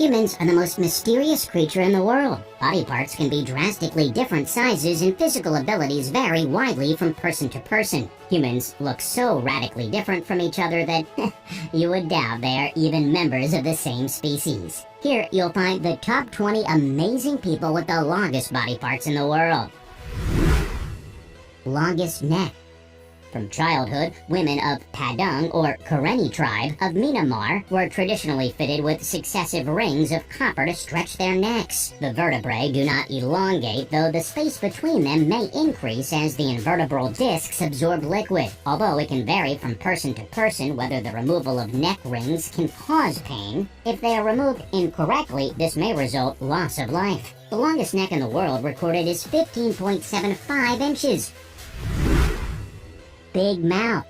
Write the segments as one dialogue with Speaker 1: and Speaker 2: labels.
Speaker 1: Humans are the most mysterious creature in the world. Body parts can be drastically different sizes and physical abilities vary widely from person to person. Humans look so radically different from each other that you would doubt they are even members of the same species. Here you'll find the top 20 amazing people with the longest body parts in the world. Longest neck. From childhood, women of Padang or Karenni tribe of Myanmar were traditionally fitted with successive rings of copper to stretch their necks. The vertebrae do not elongate, though the space between them may increase as the invertebral discs absorb liquid. Although it can vary from person to person whether the removal of neck rings can cause pain, if they are removed incorrectly, this may result loss of life. The longest neck in the world recorded is 15.75 inches. Big mouth.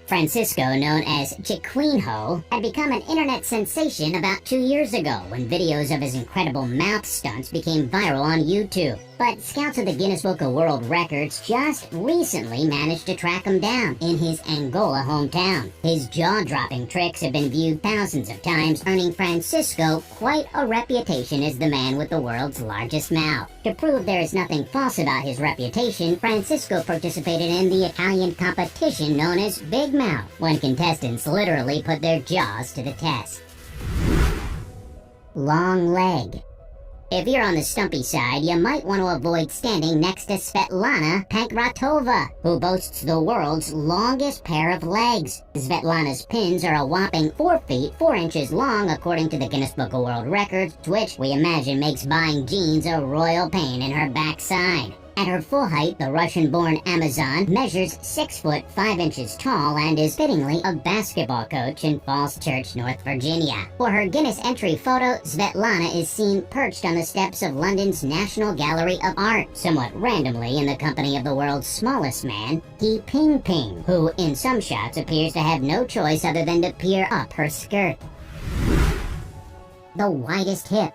Speaker 1: Francisco, known as Chiquinho, had become an internet sensation about 2 years ago when videos of his incredible mouth stunts became viral on YouTube. But scouts of the Guinness Book of World Records just recently managed to track him down in his Angola hometown. His jaw-dropping tricks have been viewed thousands of times, earning Francisco quite a reputation as the man with the world's largest mouth. To prove there is nothing false about his reputation, Francisco participated in the Italian competition known as Big Mouth, when contestants literally put their jaws to the test. Long leg. If you're on the stumpy side, you might want to avoid standing next to Svetlana Pankratova, who boasts the world's longest pair of legs. Svetlana's pins are a whopping 4 feet 4 inches long according to the Guinness Book of World Records, which we imagine makes buying jeans a royal pain in her backside. At her full height, the Russian-born Amazon measures 6 foot 5 inches tall and is fittingly a basketball coach in Falls Church, North Virginia. For her Guinness entry photo, Svetlana is seen perched on the steps of London's National Gallery of Art, somewhat randomly in the company of the world's smallest man, Xi Jinping, who in some shots appears to have no choice other than to peer up her skirt. The widest hip.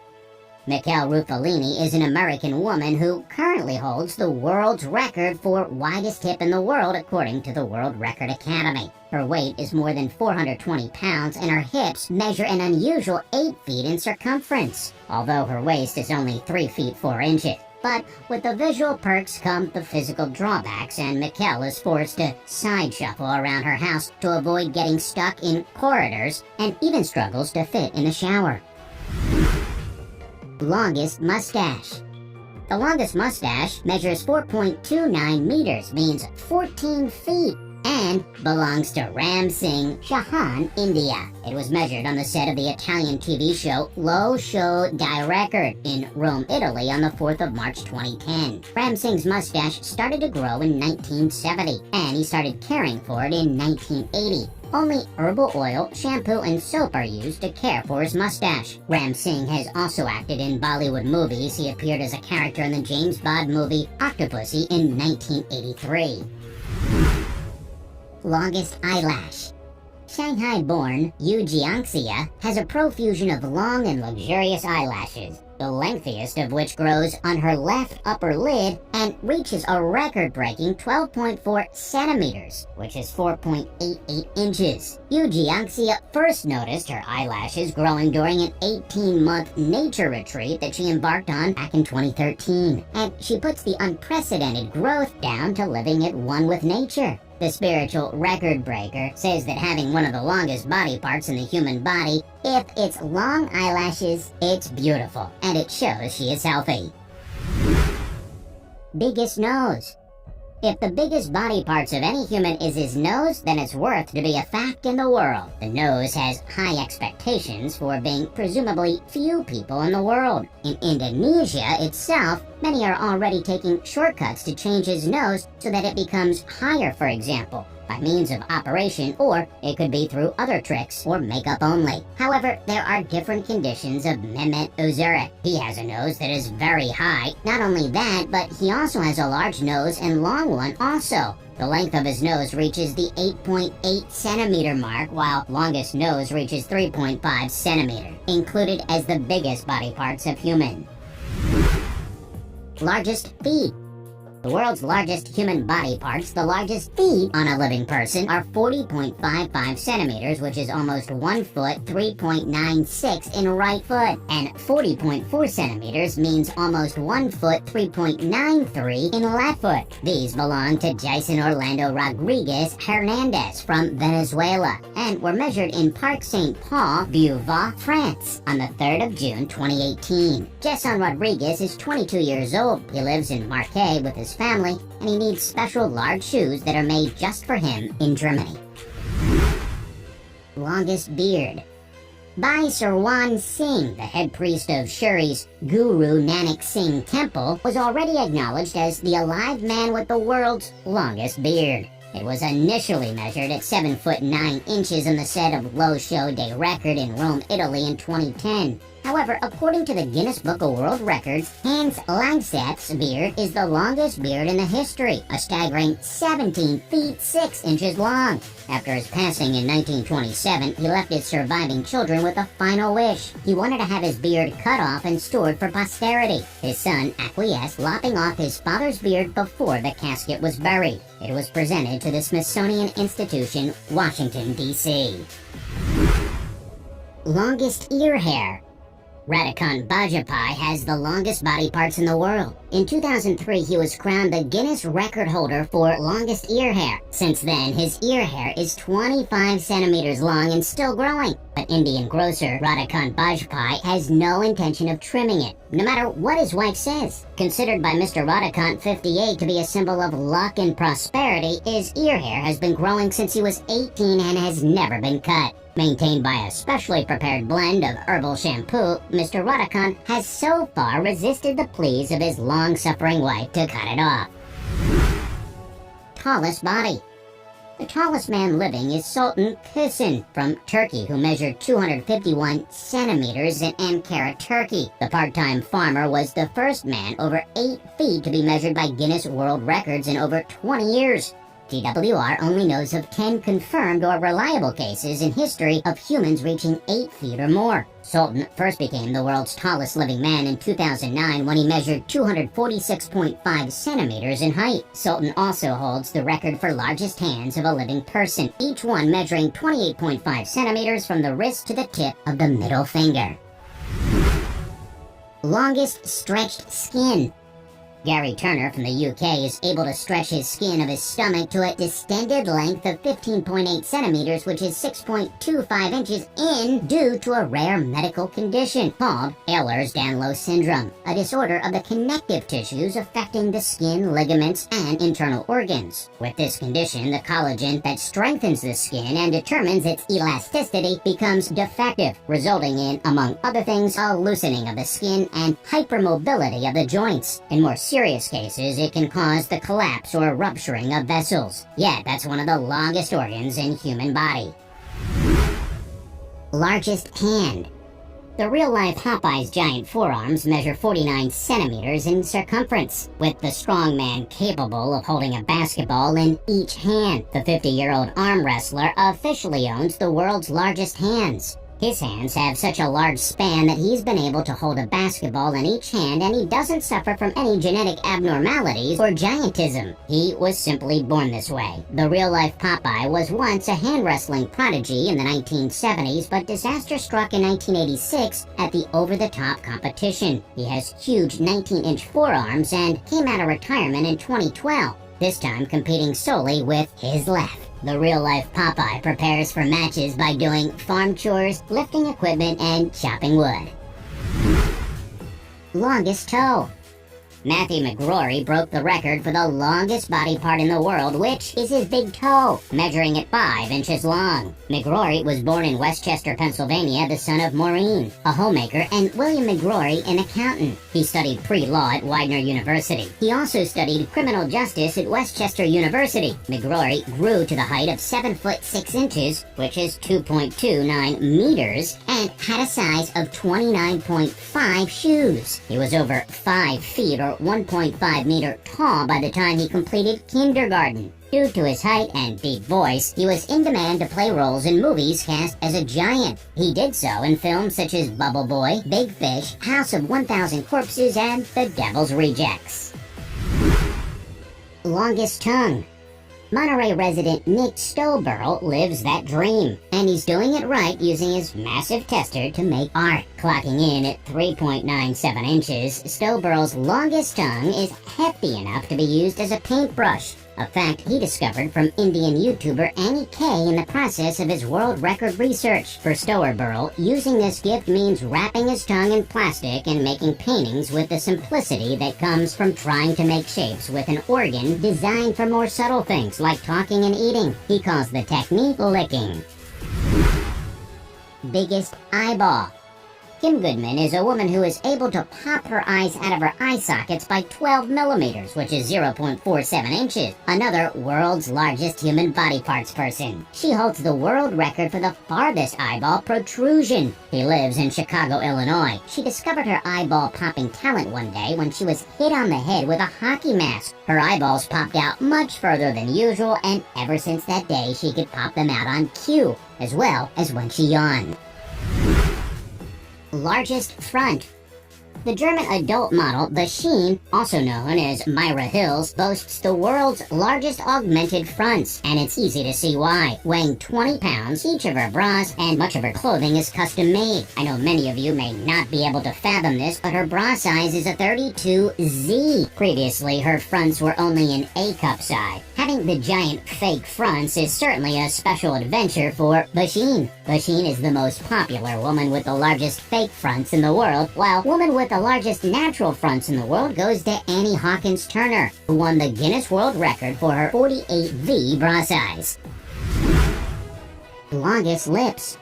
Speaker 1: Michele Ruffalini is an American woman who currently holds the world's record for widest hip in the world according to the World Record Academy. Her weight is more than 420 pounds and her hips measure an unusual 8 feet in circumference, although her waist is only 3 feet 4 inches. But with the visual perks come the physical drawbacks, and Michele is forced to side shuffle around her house to avoid getting stuck in corridors and even struggles to fit in the shower. Longest mustache. The longest mustache measures 4.29 meters, means 14 feet, and belongs to Ram Singh Chauhan, India. It was measured on the set of the Italian TV show Lo Show di Record in Rome, Italy on the 4th of March 2010. Ram Singh's mustache started to grow in 1970, and he started caring for it in 1980. Only herbal oil, shampoo, and soap are used to care for his mustache. Ram Singh has also acted in Bollywood movies. He appeared as a character in the James Bond movie Octopussy in 1983. Longest eyelash. Shanghai-born Yu Jiangxia has a profusion of long and luxurious eyelashes, the lengthiest of which grows on her left upper lid and reaches a record-breaking 12.4 centimeters, which is 4.88 inches. Yu Jiangxia first noticed her eyelashes growing during an 18-month nature retreat that she embarked on back in 2013, and she puts the unprecedented growth down to living at one with nature. The spiritual record breaker says that having one of the longest body parts in the human body, if it's long eyelashes, it's beautiful, and it shows she is healthy. Biggest nose. If the biggest body parts of any human is his nose, then it's worth to be a fact in the world. The nose has high expectations for being presumably few people in the world. In Indonesia itself, many are already taking shortcuts to change his nose so that it becomes higher, for example, by means of operation, or it could be through other tricks or makeup only. However, there are different conditions of Mehmet Özerek. He has a nose that is very high. Not only that, but he also has a large nose and long one also. The length of his nose reaches the 8.8 centimeter mark, while longest nose reaches 3.5 centimeter, included as the biggest body parts of human. Largest feet. The world's largest human body parts, the largest feet on a living person, are 40.55 centimeters, which is almost 1 foot 3.96 in right foot, and 40.4 centimeters means almost 1 foot 3.93 in left foot. These belong to Jason Orlando Rodriguez Hernandez from Venezuela and were measured in Parc Saint-Paul, Beauvais, France on the 3rd of June 2018. Jason Rodriguez is 22 years old. He lives in Marseille with his family, and he needs special large shoes that are made just for him in Germany. Longest beard. Bhai Sarwan Singh, the head priest of Shiri's Guru Nanak Singh Temple, was already acknowledged as the alive man with the world's longest beard. It was initially measured at 7 foot 9 inches in the set of Lo Show Day record in Rome, Italy in 2010. However, according to the Guinness Book of World Records, Hans Langseth's beard is the longest beard in the history, a staggering 17 feet 6 inches long. After his passing in 1927, he left his surviving children with a final wish. He wanted to have his beard cut off and stored for posterity. His son acquiesced, lopping off his father's beard before the casket was buried. It was presented to the Smithsonian Institution, Washington, D.C. Longest ear hair. Radhikant Bajpai has the longest body parts in the world. In 2003, he was crowned the Guinness record holder for longest ear hair. Since then, his ear hair is 25 centimeters long and still growing. But Indian grocer Radhikant Bajpai has no intention of trimming it, no matter what his wife says. Considered by Mr. Radhikant 58 to be a symbol of luck and prosperity, his ear hair has been growing since he was 18 and has never been cut. Maintained by a specially prepared blend of herbal shampoo, Mr. Radhikant has so far resisted the pleas of his long-suffering wife to cut it off. Tallest body. The tallest man living is Sultan Kösen from Turkey, who measured 251 centimeters in Ankara, Turkey. The part-time farmer was the first man over 8 feet to be measured by Guinness World Records in over 20 years. GWR only knows of 10 confirmed or reliable cases in history of humans reaching 8 feet or more. Sultan first became the world's tallest living man in 2009 when he measured 246.5 centimeters in height. Sultan also holds the record for largest hands of a living person, each one measuring 28.5 centimeters from the wrist to the tip of the middle finger. Longest stretched skin. Gary Turner from the UK is able to stretch his skin of his stomach to a distended length of 15.8 centimeters, which is 6.25 inches in, due to a rare medical condition called Ehlers-Danlos syndrome, a disorder of the connective tissues affecting the skin, ligaments, and internal organs. With this condition, the collagen that strengthens the skin and determines its elasticity becomes defective, resulting in, among other things, a loosening of the skin and hypermobility of the joints. In more serious cases, it can cause the collapse or rupturing of vessels. Yet, that's one of the longest organs in human body. Largest hand. The real-life Popeye's giant forearms measure 49 centimeters in circumference, with the strong man capable of holding a basketball in each hand. The 50-year-old arm wrestler officially owns the world's largest hands. His hands have such a large span that he's been able to hold a basketball in each hand, and he doesn't suffer from any genetic abnormalities or giantism. He was simply born this way. The real-life Popeye was once a hand wrestling prodigy in the 1970s, but disaster struck in 1986 at the over-the-top competition. He has huge 19-inch forearms and came out of retirement in 2012, this time competing solely with his left. The real-life Popeye prepares for matches by doing farm chores, lifting equipment, and chopping wood. Longest toe. Matthew McGrory broke the record for the longest body part in the world, which is his big toe, measuring at 5 inches long. McGrory was born in Westchester, Pennsylvania, the son of Maureen, a homemaker, and William McGrory, an accountant. He studied pre-law at Widener University. He also studied criminal justice at Westchester University. McGrory grew to the height of 7 foot 6 inches, which is 2.29 meters, and had a size of 29.5 shoes. He was over 5 feet or 1.5 meter tall by the time he completed kindergarten. Due to his height and deep voice, he was in demand to play roles in movies cast as a giant. He did so in films such as Bubble Boy, Big Fish, House of 1,000 Corpses, and The Devil's Rejects. Longest tongue. Monterey resident Nick Stoberl lives that dream, and he's doing it right using his massive tester to make art. Clocking in at 3.97 inches, Stoberl's longest tongue is hefty enough to be used as a paintbrush, a fact he discovered from Indian YouTuber Annie K in the process of his world record research. For Stoberl, using this gift means wrapping his tongue in plastic and making paintings with the simplicity that comes from trying to make shapes with an organ designed for more subtle things like talking and eating. He calls the technique licking. Biggest eyeball. Kim Goodman is a woman who is able to pop her eyes out of her eye sockets by 12 millimeters, which is 0.47 inches. Another world's largest human body parts person. She holds the world record for the farthest eyeball protrusion. She lives in Chicago, Illinois. She discovered her eyeball popping talent one day when she was hit on the head with a hockey mask. Her eyeballs popped out much further than usual, and ever since that day she could pop them out on cue, as well as when she yawned. Largest front. The German adult model, the Sheen, also known as Myra Hills, boasts the world's largest augmented fronts, and it's easy to see why. Weighing 20 pounds, each of her bras and much of her clothing is custom made. I know many of you may not be able to fathom this, but her bra size is a 32Z. Previously, her fronts were only an A-cup size. Having the giant fake fronts is certainly a special adventure for Basheen. Basheen is the most popular woman with the largest fake fronts in the world, while woman with the largest natural fronts in the world goes to Annie Hawkins Turner, who won the Guinness World Record for her 48V bra size. Longest lips.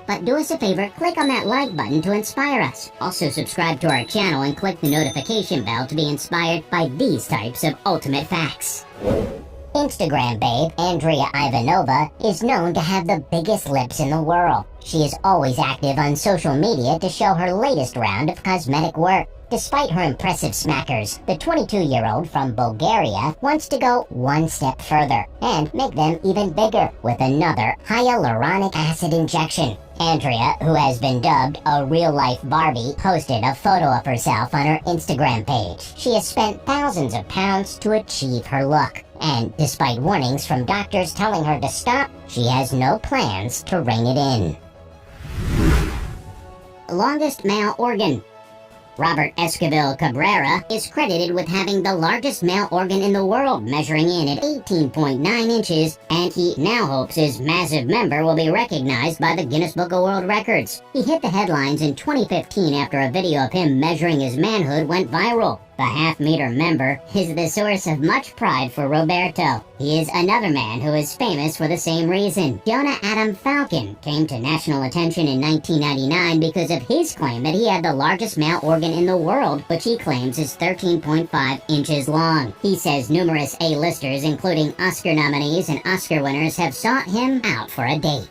Speaker 1: But do us a favor, click on that like button to inspire us. Also subscribe to our channel and click the notification bell to be inspired by these types of ultimate facts. Instagram babe Andrea Ivanova is known to have the biggest lips in the world. She is always active on social media to show her latest round of cosmetic work. Despite her impressive smackers, the 22-year-old from Bulgaria wants to go one step further and make them even bigger with another hyaluronic acid injection. Andrea, who has been dubbed a real-life Barbie, posted a photo of herself on her Instagram page. She has spent thousands of pounds to achieve her look, and despite warnings from doctors telling her to stop, she has no plans to rein it in. Longest male organ. Robert Esquivel Cabrera is credited with having the largest male organ in the world, measuring in at 18.9 inches, and he now hopes his massive member will be recognized by the Guinness Book of World Records. He hit the headlines in 2015 after a video of him measuring his manhood went viral. The half-meter member is the source of much pride for Roberto. He is another man who is famous for the same reason. Jonah Adam Falcon came to national attention in 1999 because of his claim that he had the largest male organ in the world, which he claims is 13.5 inches long. He says numerous A-listers, including Oscar nominees and Oscar winners, have sought him out for a date.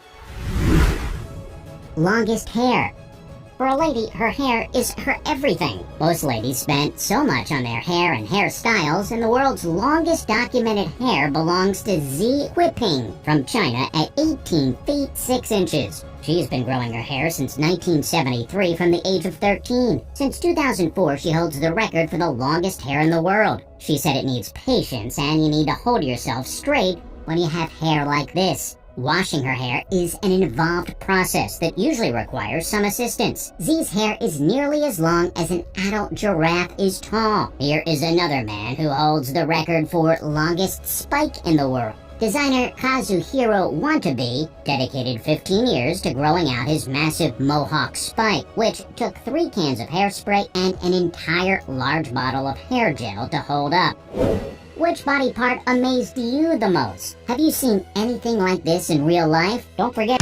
Speaker 1: Longest hair. For a lady, her hair is her everything. Most ladies spend so much on their hair and hairstyles, and the world's longest documented hair belongs to Zi Huiping from China at 18 feet 6 inches. She's been growing her hair since 1973 from the age of 13. Since 2004, she holds the record for the longest hair in the world. She said it needs patience, and you need to hold yourself straight when you have hair like this. Washing her hair is an involved process that usually requires some assistance. Zi's hair is nearly as long as an adult giraffe is tall. Here is another man who holds the record for longest spike in the world. Designer Kazuhiro Wantabe dedicated 15 years to growing out his massive mohawk spike, which took 3 cans of hairspray and an entire large bottle of hair gel to hold up. Which body part amazed you the most? Have you seen anything like this in real life? Don't forget...